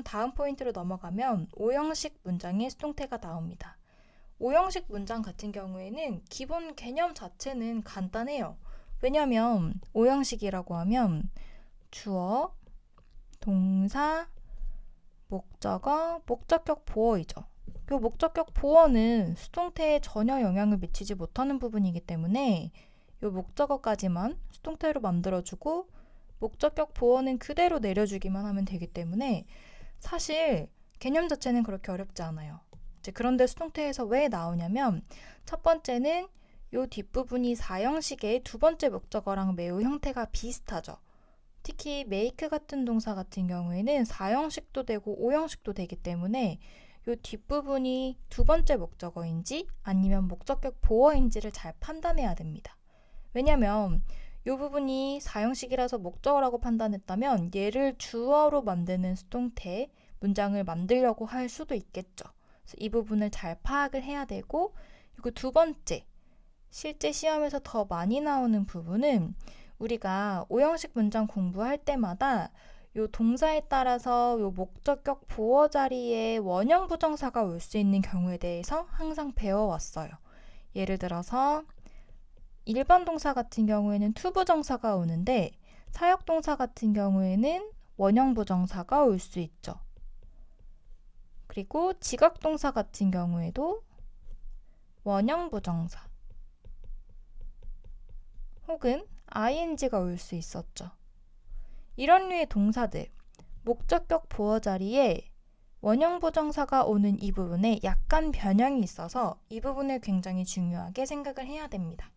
다음 포인트로 넘어가면 O형식 문장의 수동태가 나옵니다. O형식 문장 같은 경우에는 기본 개념 자체는 간단해요. 왜냐면 O형식이라고 하면 주어, 동사, 목적어, 목적격 보어이죠. 이 목적격 보어는 수동태에 전혀 영향을 미치지 못하는 부분이기 때문에 이 목적어까지만 수동태로 만들어주고 목적격 보어는 그대로 내려주기만 하면 되기 때문에 사실 개념 자체는 그렇게 어렵지 않아요. 그런데 수동태에서 왜 나오냐면 첫 번째는 이 뒷부분이 4형식의 두 번째 목적어랑 매우 형태가 비슷하죠. 특히 make 같은 동사 같은 경우에는 4형식도 되고 5형식도 되기 때문에 이 뒷부분이 두 번째 목적어인지 아니면 목적격 보어인지를 잘 판단해야 됩니다. 왜냐면 이 부분이 4형식이라서 목적어라고 판단했다면 얘를 주어로 만드는 수동태 문장을 만들려고 할 수도 있겠죠. 그래서 이 부분을 잘 파악을 해야 되고, 그리고 두 번째, 실제 시험에서 더 많이 나오는 부분은 우리가 5형식 문장 공부할 때마다 요 동사에 따라서 요 목적격 보어 자리에 원형 부정사가 올 수 있는 경우에 대해서 항상 배워왔어요. 예를 들어서 일반 동사 같은 경우에는 투부정사가 오는데 사역동사 같은 경우에는 원형 부정사가 올 수 있죠. 그리고 지각동사 같은 경우에도 원형 부정사 혹은 ing가 올 수 있었죠. 이런 류의 동사들, 목적격 보어 자리에 원형 부정사가 오는 이 부분에 약간 변형이 있어서 이 부분을 굉장히 중요하게 생각을 해야 됩니다.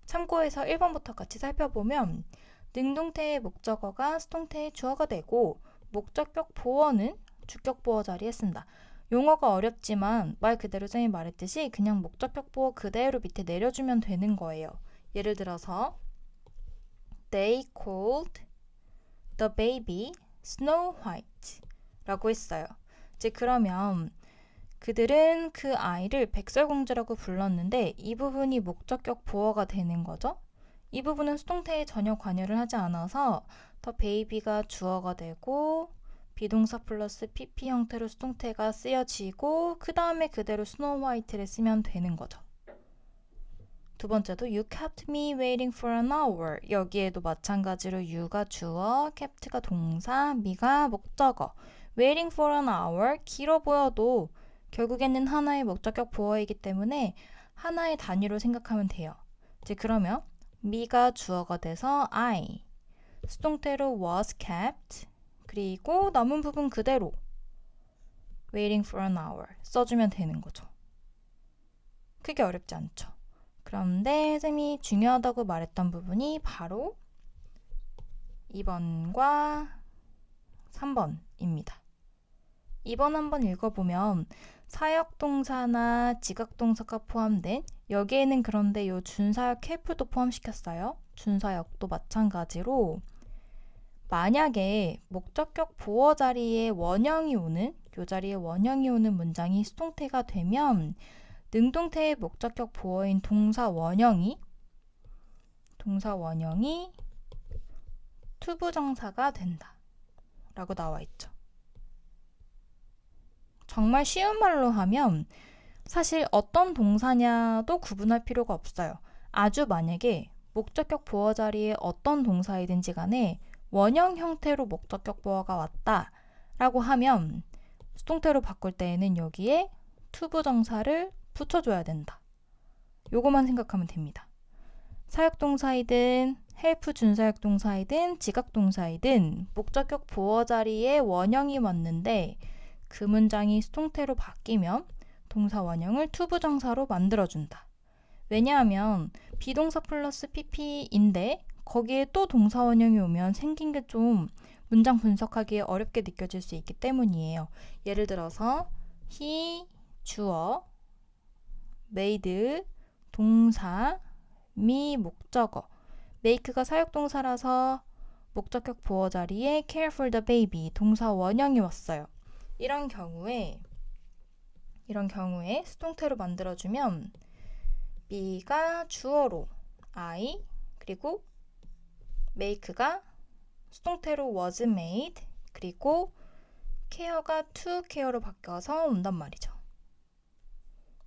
참고해서 1번부터 같이 살펴보면 능동태의 목적어가 수동태의 주어가 되고 목적격 보어는 주격 보어 자리에 쓴다. 용어가 어렵지만 말 그대로 쌤이 말했듯이 그냥 목적격 보어 그대로 밑에 내려주면 되는 거예요. 예를 들어서 They called the baby Snow White 라고 했어요. 그러면 그들은 그 아이를 백설공주라고 불렀는데 이 부분이 목적격 보어가 되는 거죠. 이 부분은 수동태에 전혀 관여를 하지 않아서 the baby가 주어가 되고 비동사 플러스 pp 형태로 수동태가 쓰여지고 그 다음에 그대로 스노우 화이트를 쓰면 되는 거죠. 두 번째도 You kept me waiting for an hour. 여기에도 마찬가지로 you가 주어, kept가 동사, me가 목적어. waiting for an hour 길어 보여도 결국에는 하나의 목적격 보어이기 때문에 하나의 단위로 생각하면 돼요. 그러면 me가 주어가 돼서 I, 수동태로 was kept, 그리고 남은 부분 그대로 waiting for an hour 써주면 되는 거죠. 크게 어렵지 않죠. 그런데 쌤이 중요하다고 말했던 부분이 바로 2번과 3번입니다. 2번 한번 읽어보면 사역동사나 지각동사가 포함된 여기에는 그런데 요 준사역 help도 포함시켰어요. 준사역도 마찬가지로 만약에 목적격 보어 자리에 원형이 오는 요 자리에 원형이 오는 문장이 수동태가 되면 능동태의 목적격 보어인 동사 원형이 투부정사가 된다 라고 나와 있죠. 정말 쉬운 말로 하면 사실 어떤 동사냐도 구분할 필요가 없어요. 아주 만약에 목적격 보어 자리에 어떤 동사이든지 간에 원형 형태로 목적격 보어가 왔다 라고 하면 수동태로 바꿀 때에는 여기에 투부정사를 붙여줘야 된다. 요거만 생각하면 됩니다. 사역동사이든 help 준사역동사이든 지각동사이든 목적격 보어 자리에 원형이 왔는데 그 문장이 수동태로 바뀌면 동사 원형을 투부정사로 만들어준다. 왜냐하면 비동사 플러스 pp인데 거기에 또 동사 원형이 오면 생긴 게 좀 문장 분석하기에 어렵게 느껴질 수 있기 때문이에요. 예를 들어서 he 주어, made 동사, me 목적어, make가 사역동사라서 목적격 보어 자리에 care for the baby 동사 원형이 왔어요. 이런 경우에 수동태로 만들어주면 me가 주어로 I 그리고 make가 수동태로 was made 그리고 care가 to care로 바뀌어서 온단 말이죠.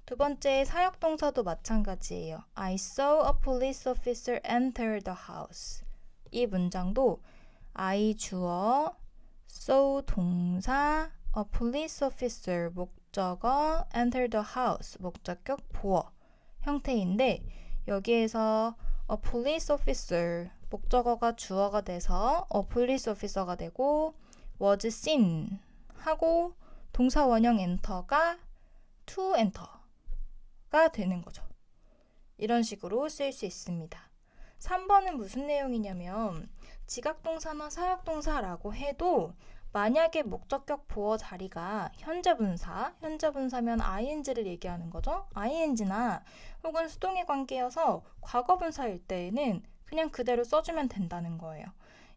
두 번째 사역동사도 마찬가지예요. I saw a police officer enter the house. 이 문장도 I 주어, saw 동사, a police officer 목적어, enter the house 목적격 보어 형태인데 여기에서 a police officer 목적어가 주어가 돼서 a police officer가 되고 was seen 하고 동사 원형 enter가 to enter가 되는 거죠. 이런 식으로 쓸 수 있습니다. 3번은 무슨 내용이냐면 지각동사나 사역동사라고 해도 만약에 목적격 보어 자리가 현재분사면 ing를 얘기하는 거죠. ing나 혹은 수동의 관계여서 과거분사일 때에는 그냥 그대로 써주면 된다는 거예요.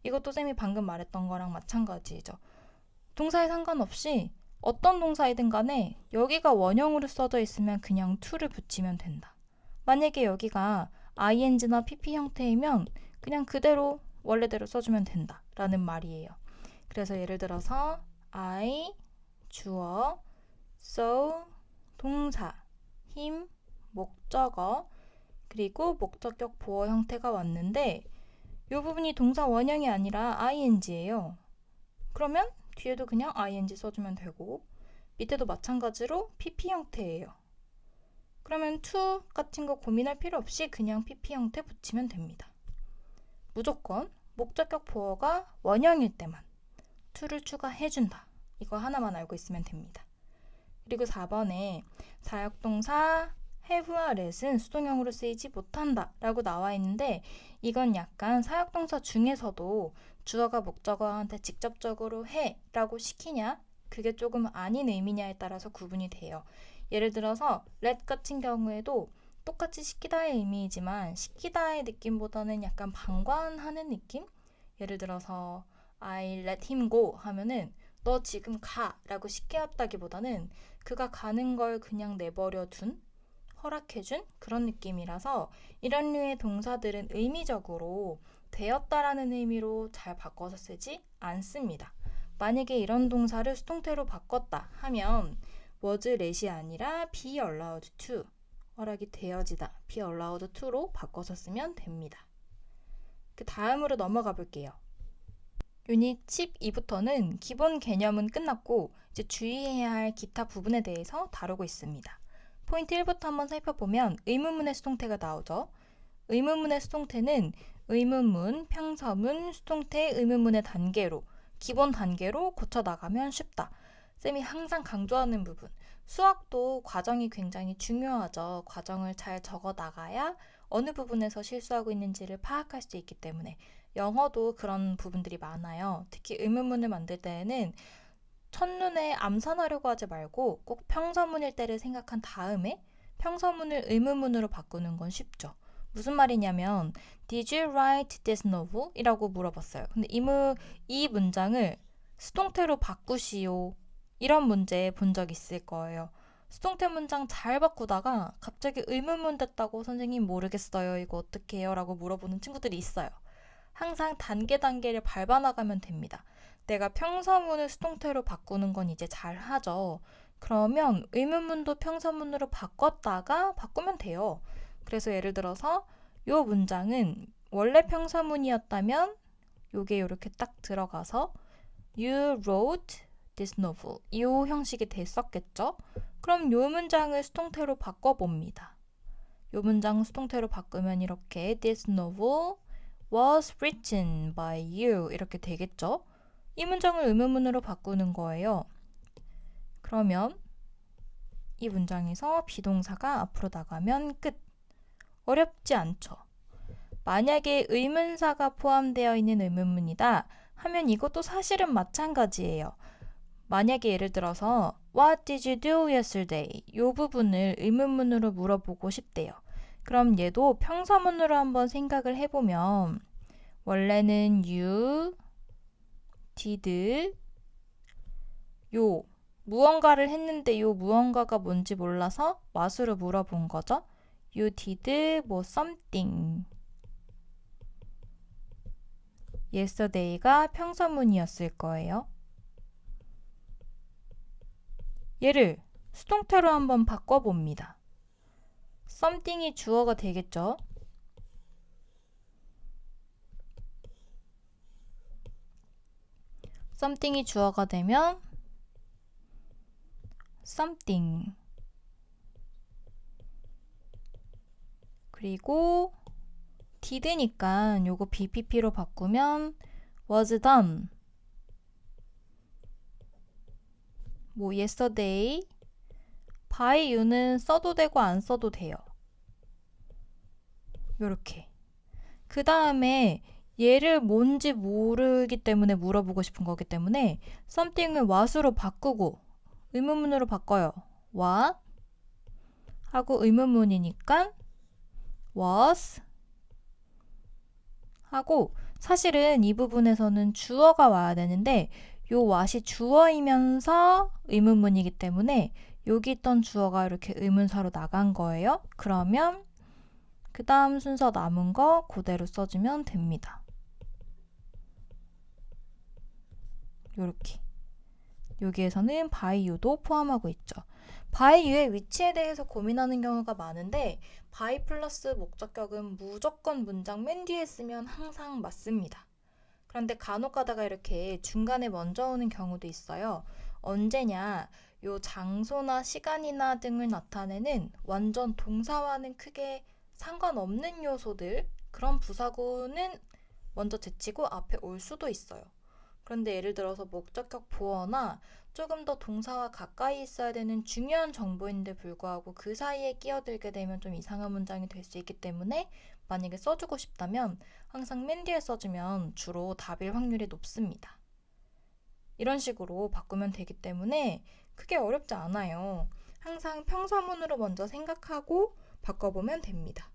이것도 쌤이 방금 말했던 거랑 마찬가지죠. 동사에 상관없이 어떤 동사이든 간에 여기가 원형으로 써져 있으면 그냥 to를 붙이면 된다. 만약에 여기가 ing나 pp 형태이면 그냥 그대로 원래대로 써주면 된다 라는 말이에요. 그래서 예를 들어서 I 주어, saw 동사, him 목적어, 그리고 목적격 보어 형태가 왔는데 이 부분이 동사 원형이 아니라 ing예요. 그러면 뒤에도 그냥 ing 써주면 되고 밑에도 마찬가지로 pp 형태예요. 그러면 to 같은 거 고민할 필요 없이 그냥 pp 형태 붙이면 됩니다. 무조건 목적격 보어가 원형일 때만 to를 추가해준다. 이거 하나만 알고 있으면 됩니다. 그리고 4번에 사역동사 have와 let은 수동형으로 쓰이지 못한다 라고 나와 있는데 이건 약간 사역동사 중에서도 주어가 목적어한테 직접적으로 해 라고 시키냐 그게 조금 아닌 의미냐에 따라서 구분이 돼요. 예를 들어서 let 같은 경우에도 똑같이 시키다의 의미이지만 시키다의 느낌보다는 약간 방관하는 느낌? 예를 들어서 I let him go 하면은 너 지금 가 라고 시켰다기보다는 그가 가는 걸 그냥 내버려 둔 허락해준 그런 느낌이라서 이런 류의 동사들은 의미적으로 되었다라는 의미로 잘 바꿔서 쓰지 않습니다. 만약에 이런 동사를 수동태로 바꿨다 하면 was let이 아니라 be allowed to 허락이 되어지다 be allowed to로 바꿔서 쓰면 됩니다. 그 다음으로 넘어가 볼게요. 유닛 12부터는 기본 개념은 끝났고 이제 주의해야 할 기타 부분에 대해서 다루고 있습니다. 포인트 1부터 한번 살펴보면 의문문의 수동태가 나오죠. 의문문의 수동태는 의문문, 평서문, 수동태, 의문문의 단계로 기본 단계로 고쳐나가면 쉽다. 쌤이 항상 강조하는 부분. 수학도 과정이 굉장히 중요하죠. 과정을 잘 적어나가야 어느 부분에서 실수하고 있는지를 파악할 수 있기 때문에 영어도 그런 부분들이 많아요. 특히 의문문을 만들 때에는 첫눈에 암산하려고 하지 말고 꼭 평서문일 때를 생각한 다음에 평서문을 의문문으로 바꾸는 건 쉽죠. 무슨 말이냐면 Did you write this novel? 이라고 물어봤어요. 근데 이 문장을 수동태로 바꾸시오. 이런 문제 본 적 있을 거예요. 수동태 문장 잘 바꾸다가 갑자기 의문문 됐다고 선생님 모르겠어요. 이거 어떻게 해요? 라고 물어보는 친구들이 있어요. 항상 단계를 밟아나가면 됩니다. 내가 평서문을 수동태로 바꾸는 건 이제 잘 하죠. 그러면 의문문도 평서문으로 바꾸면 돼요. 그래서 예를 들어서 이 문장은 원래 평서문이었다면 요게 이렇게 딱 들어가서 You wrote this novel. 이 형식이 됐었겠죠? 그럼 이 문장을 수동태로 바꿔봅니다. 이 문장 수동태로 바꾸면 이렇게 This novel was written by you 이렇게 되겠죠? 이 문장을 의문문으로 바꾸는 거예요. 그러면 이 문장에서 비동사가 앞으로 나가면 끝. 어렵지 않죠? 만약에 의문사가 포함되어 있는 의문문이다 하면 이것도 사실은 마찬가지예요. 만약에 예를 들어서 What did you do yesterday? 이 부분을 의문문으로 물어보고 싶대요. 그럼 얘도 평서문으로 한번 생각을 해보면 원래는 you did 요 무언가를 했는데 요 무언가가 뭔지 몰라서 what으로 물어본 거죠. You did 뭐 something. yesterday가 평서문이었을 거예요. 얘를 수동태로 한번 바꿔봅니다. something이 주어가 되겠죠? something이 주어가 되면 something, 그리고 did니까 요거 BPP로 바꾸면 was done, 뭐 yesterday, by you는 써도 되고 안 써도 돼요. 요렇게. 그 다음에 얘를 뭔지 모르기 때문에 물어보고 싶은 거기 때문에 something을 what으로 바꾸고 의문문으로 바꿔요. what 하고 의문문이니까 was 하고, 사실은 이 부분에서는 주어가 와야 되는데 요 what이 주어이면서 의문문이기 때문에 여기 있던 주어가 이렇게 의문사로 나간 거예요. 그러면 그 다음 순서 남은 거 그대로 써주면 됩니다. 요렇게. 여기에서는 by you도 포함하고 있죠. by you의 위치에 대해서 고민하는 경우가 많은데 by 플러스 목적격은 무조건 문장 맨 뒤에 쓰면 항상 맞습니다. 그런데 간혹 가다가 이렇게 중간에 먼저 오는 경우도 있어요. 언제냐? 요 장소나 시간이나 등을 나타내는 완전 동사와는 크게 상관없는 요소들, 그런 부사구는 먼저 제치고 앞에 올 수도 있어요. 그런데 예를 들어서 목적격 보어나 조금 더 동사와 가까이 있어야 되는 중요한 정보인데 불구하고 그 사이에 끼어들게 되면 좀 이상한 문장이 될 수 있기 때문에 만약에 써주고 싶다면 항상 맨 뒤에 써주면 주로 답일 확률이 높습니다. 이런 식으로 바꾸면 되기 때문에 크게 어렵지 않아요. 항상 평서문으로 먼저 생각하고 바꿔보면 됩니다.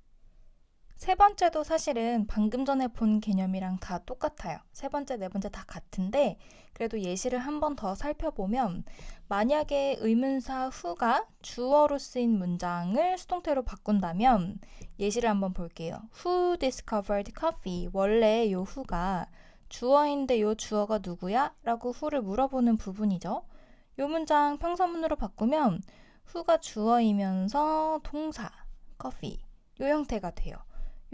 세 번째도 사실은 방금 전에 본 개념이랑 다 똑같아요. 세 번째, 네 번째 다 같은데 그래도 예시를 한 번 더 살펴보면 만약에 의문사 who가 주어로 쓰인 문장을 수동태로 바꾼다면 예시를 한번 볼게요. Who discovered coffee? 원래 요 who가 주어인데 요 주어가 누구야? 라고 who를 물어보는 부분이죠. 요 문장 평서문으로 바꾸면 who가 주어이면서 동사 coffee 요 형태가 돼요.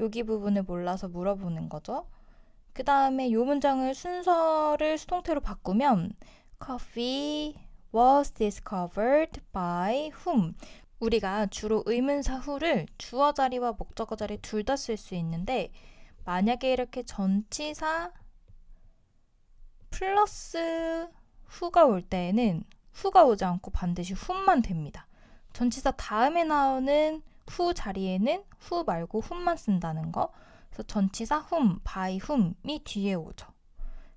여기 부분을 몰라서 물어보는 거죠. 그 다음에 이 문장을 순서를 수동태로 바꾸면 Coffee was discovered by whom? 우리가 주로 의문사 who를 주어 자리와 목적어 자리 둘 다 쓸 수 있는데 만약에 이렇게 전치사 플러스 who가 올 때에는 who가 오지 않고 반드시 whom만 됩니다. 전치사 다음에 나오는 who 자리에는 who 말고 whom만 쓴다는 거. 그래서 전치사 whom, by whom이 뒤에 오죠.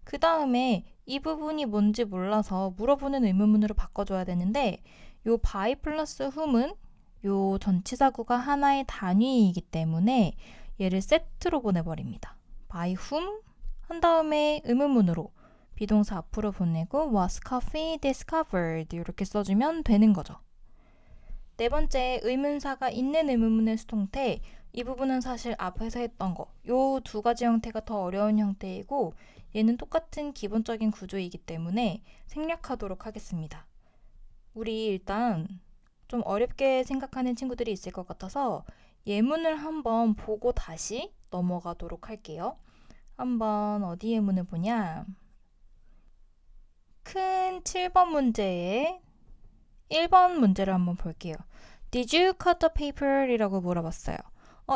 그 다음에 이 부분이 뭔지 몰라서 물어보는 의문문으로 바꿔줘야 되는데 요 by 플러스 whom은 요 전치사구가 하나의 단위이기 때문에 얘를 세트로 보내버립니다. by whom 한 다음에 의문문으로 비동사 앞으로 보내고 was coffee discovered 이렇게 써주면 되는 거죠. 네 번째, 의문사가 있는 의문문의 수동태. 이 부분은 사실 앞에서 했던 거. 요 두 가지 형태가 더 어려운 형태이고 얘는 똑같은 기본적인 구조이기 때문에 생략하도록 하겠습니다. 우리 일단 좀 어렵게 생각하는 친구들이 있을 것 같아서 예문을 한번 보고 다시 넘어가도록 할게요. 한번 어디 예문을 보냐? 큰 7번 문제에 1번 문제를 한번 볼게요. Did you cut the paper? 이라고 물어봤어요.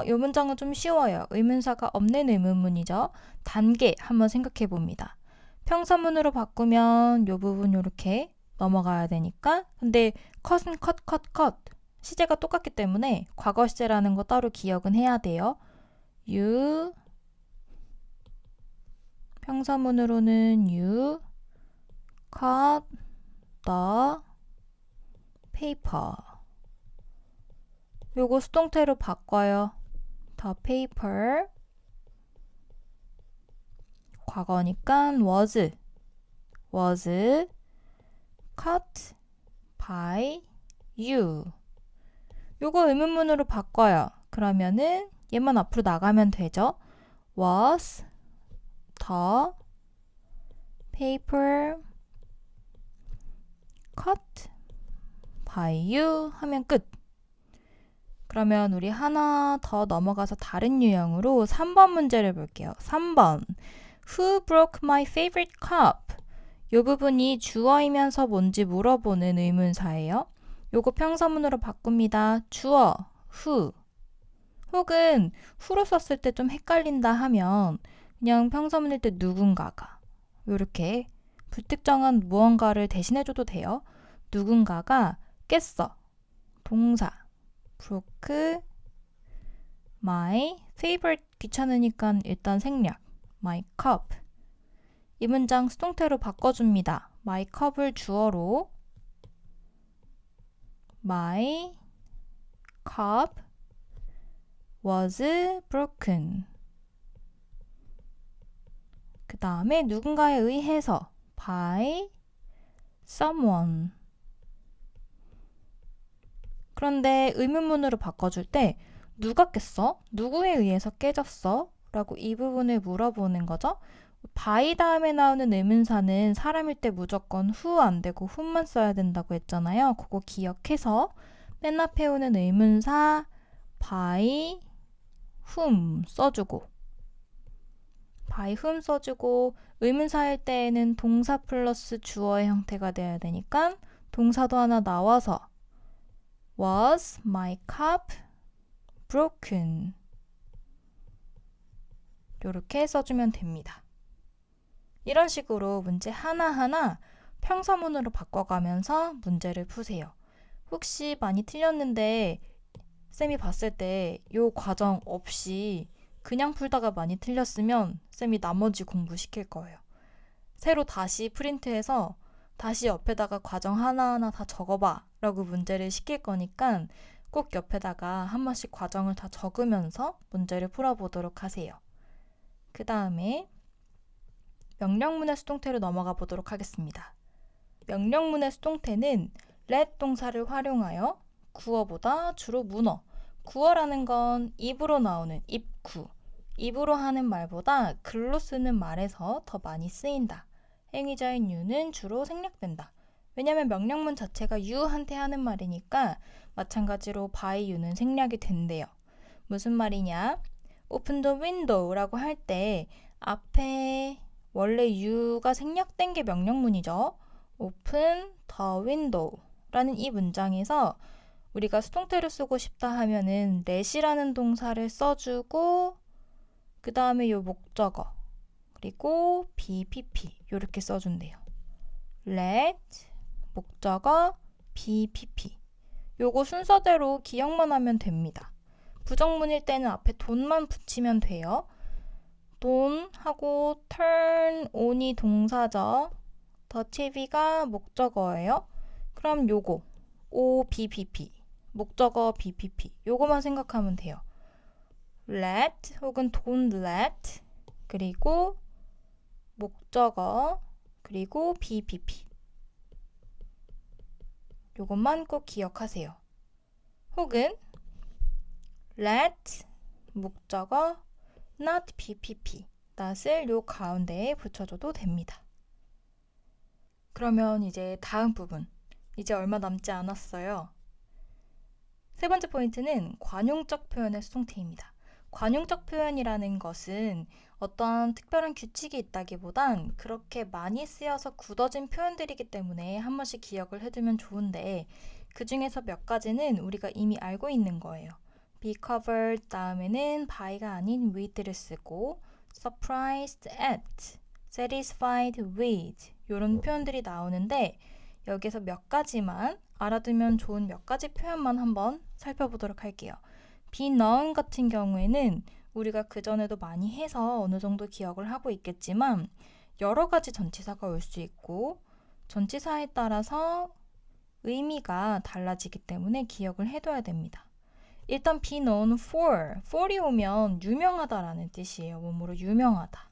이 문장은 좀 쉬워요. 의문사가 없는 의문문이죠. 단계 한번 생각해 봅니다. 평서문으로 바꾸면 이 부분 이렇게 넘어가야 되니까 근데 cut은 cut 시제가 똑같기 때문에 과거 시제라는 거 따로 기억은 해야 돼요. You 평서문으로는 you cut the paper. 요거 수동태로 바꿔요. The paper. 과거니까 was cut by you. 요거 의문문으로 바꿔요. 그러면은 얘만 앞으로 나가면 되죠. Was the paper cut by you 하면 끝. 그러면 우리 하나 더 넘어가서 다른 유형으로 3번 문제를 볼게요. 3번. Who broke my favorite cup? 이 부분이 주어이면서 뭔지 물어보는 의문사예요. 요거 평서문으로 바꿉니다. 주어, who. 혹은 who로 썼을 때 좀 헷갈린다 하면 그냥 평서문일 때 누군가가 요렇게 불특정한 무언가를 대신해줘도 돼요. 누군가가 깼어. 동사. broke my favorite 귀찮으니까 일단 생략. my cup. 이 문장 수동태로 바꿔줍니다. my cup을 주어로 my cup was broken. 그 다음에 누군가에 의해서 by someone. 그런데 의문문으로 바꿔줄 때 누가 깼어? 누구에 의해서 깨졌어? 라고 이 부분을 물어보는 거죠. by 다음에 나오는 의문사는 사람일 때 무조건 who 안 되고 whom만 써야 된다고 했잖아요. 그거 기억해서 맨 앞에 오는 의문사 by whom 써주고 by whom 써주고 의문사일 때에는 동사 플러스 주어의 형태가 돼야 되니까 동사도 하나 나와서 Was my cup broken? 이렇게 써주면 됩니다. 이런 식으로 문제 하나하나 평서문으로 바꿔가면서 문제를 푸세요. 혹시 많이 틀렸는데 쌤이 봤을 때 이 과정 없이 그냥 풀다가 많이 틀렸으면 쌤이 나머지 공부시킬 거예요. 새로 다시 프린트해서 다시 옆에다가 과정 하나하나 다 적어봐 라고 문제를 시킬 거니까 꼭 옆에다가 한 번씩 과정을 다 적으면서 문제를 풀어보도록 하세요. 그 다음에 명령문의 수동태로 넘어가 보도록 하겠습니다. 명령문의 수동태는 let 동사를 활용하여 구어보다 주로 문어. 구어라는 건 입으로 나오는 입구. 입으로 하는 말보다 글로 쓰는 말에서 더 많이 쓰인다. 행위자인 you는 주로 생략된다. 왜냐면 명령문 자체가 you한테 하는 말이니까 마찬가지로 by you는 생략이 된대요. 무슨 말이냐? open the window라고 할 때 앞에 원래 you가 생략된 게 명령문이죠. open the window라는 이 문장에서 우리가 수동태를 쓰고 싶다 하면은 let이라는 동사를 써주고 그 다음에 요 목적어 그리고 BPP 이렇게 써준대요. let, 목적어, BPP 요거 순서대로 기억만 하면 됩니다. 부정문일 때는 앞에 돈만 붙이면 돼요. 돈 하고 turn on이 동사죠. the TV가 목적어예요. 그럼 요거 OBPP 목적어 BPP 요거만 생각하면 돼요. let 혹은 don't let 그리고 목적어 그리고 BPP 요것만 꼭 기억하세요. 혹은 let 목적어 not BPP not을 요 가운데에 붙여줘도 됩니다. 그러면 이제 다음 부분 이제 얼마 남지 않았어요. 세 번째 포인트는 관용적 표현의 수동태입니다. 관용적 표현이라는 것은 어떤 특별한 규칙이 있다기보단 그렇게 많이 쓰여서 굳어진 표현들이기 때문에 한 번씩 기억을 해두면 좋은데 그 중에서 몇 가지는 우리가 이미 알고 있는 거예요. be covered 다음에는 by가 아닌 with를 쓰고 surprised at, satisfied with 이런 표현들이 나오는데 여기서 몇 가지만 알아두면 좋은 몇 가지 표현만 한번 살펴보도록 할게요. be known 같은 경우에는 우리가 그전에도 많이 해서 어느 정도 기억을 하고 있겠지만 여러 가지 전치사가 올 수 있고 전치사에 따라서 의미가 달라지기 때문에 기억을 해둬야 됩니다. 일단 be known for이 오면 유명하다라는 뜻이에요. 뭐뭐로 유명하다.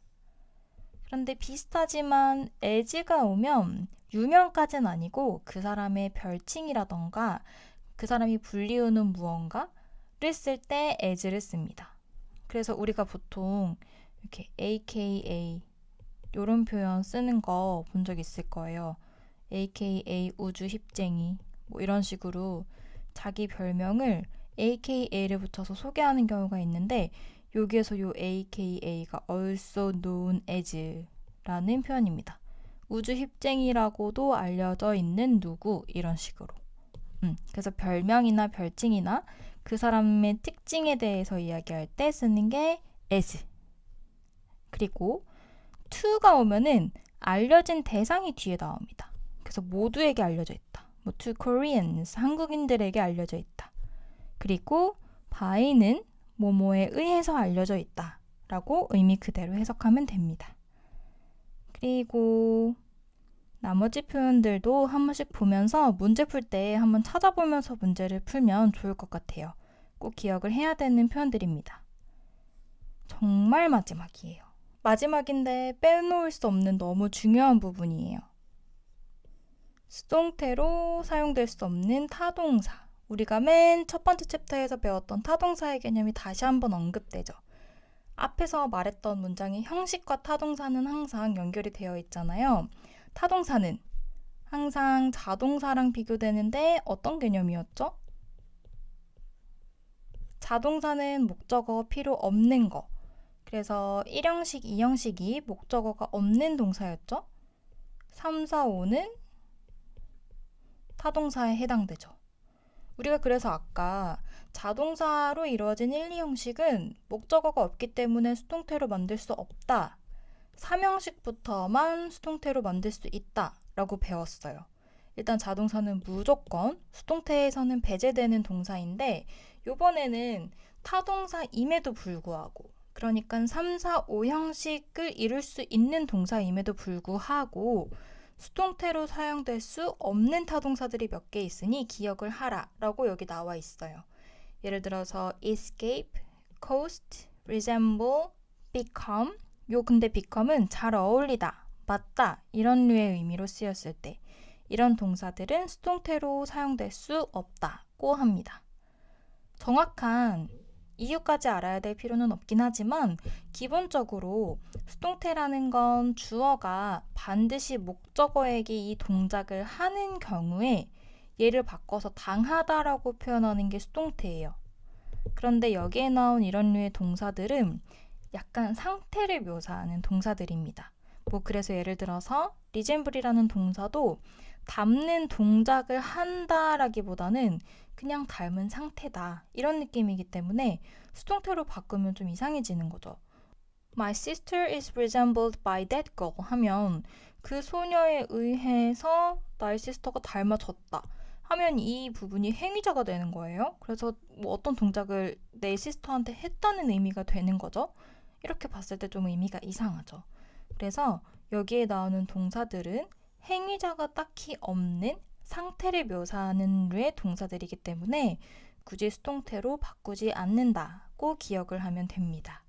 그런데 비슷하지만 as가 오면 유명까지는 아니고 그 사람의 별칭이라던가 그 사람이 불리우는 무언가를 쓸 때 as를 씁니다. 그래서 우리가 보통 이렇게 aka 이런 표현 쓰는 거 본 적 있을 거예요. aka 우주 힙쟁이, 뭐 이런 식으로 자기 별명을 AKA를 붙여서 소개하는 경우가 있는데 여기에서 요 AKA가 also known as 라는 표현입니다. 우주 힙쟁이라고도 알려져 있는 누구 이런 식으로. 그래서 별명이나 별칭이나 그 사람의 특징에 대해서 이야기할 때 쓰는 게 as. 그리고 to가 오면은 알려진 대상이 뒤에 나옵니다. 그래서 모두에게 알려져 있다. 뭐 to Koreans, 한국인들에게 알려져 있다. 그리고 by는 뭐뭐에 의해서 알려져 있다 라고 의미 그대로 해석하면 됩니다. 그리고 나머지 표현들도 한 번씩 보면서 문제 풀 때 한번 찾아보면서 문제를 풀면 좋을 것 같아요. 꼭 기억을 해야 되는 표현들입니다. 정말 마지막이에요. 마지막인데 빼놓을 수 없는 너무 중요한 부분이에요. 수동태로 사용될 수 없는 타동사. 우리가 맨 첫 번째 챕터에서 배웠던 타동사의 개념이 다시 한번 언급되죠. 앞에서 말했던 문장의 형식과 타동사는 항상 연결이 되어 있잖아요. 타동사는 항상 자동사랑 비교되는데 어떤 개념이었죠? 자동사는 목적어 필요 없는 거. 그래서 1형식, 2형식이 목적어가 없는 동사였죠? 3, 4, 5는 타동사에 해당되죠. 우리가 그래서 아까 자동사로 이루어진 1, 2형식은 목적어가 없기 때문에 수동태로 만들 수 없다. 3형식부터만 수동태로 만들 수 있다 라고 배웠어요. 일단 자동사는 무조건 수동태에서는 배제되는 동사인데 이번에는 타동사임에도 불구하고 그러니까 3, 4, 5형식을 이룰 수 있는 동사임에도 불구하고 수동태로 사용될 수 없는 타동사들이 몇 개 있으니 기억을 하라 라고 여기 나와 있어요. 예를 들어서 escape, coast, resemble, become 요 근데 become은 잘 어울리다, 맞다 이런 류의 의미로 쓰였을 때 이런 동사들은 수동태로 사용될 수 없다고 합니다. 정확한 이유까지 알아야 될 필요는 없긴 하지만 기본적으로 수동태라는 건 주어가 반드시 목적어에게 이 동작을 하는 경우에 얘를 바꿔서 당하다라고 표현하는 게 수동태예요. 그런데 여기에 나온 이런 류의 동사들은 약간 상태를 묘사하는 동사들입니다. 뭐 그래서 예를 들어서 resemble이라는 동사도 닮는 동작을 한다라기보다는 그냥 닮은 상태다 이런 느낌이기 때문에 수동태로 바꾸면 좀 이상해지는 거죠. My sister is resembled by that girl 하면 그 소녀에 의해서 나의 시스터가 닮아졌다 하면 이 부분이 행위자가 되는 거예요. 그래서 뭐 어떤 동작을 내 시스터한테 했다는 의미가 되는 거죠. 이렇게 봤을 때 좀 의미가 이상하죠. 그래서 여기에 나오는 동사들은 행위자가 딱히 없는 상태를 묘사하는 류의 동사들이기 때문에 굳이 수동태로 바꾸지 않는다고 기억을 하면 됩니다.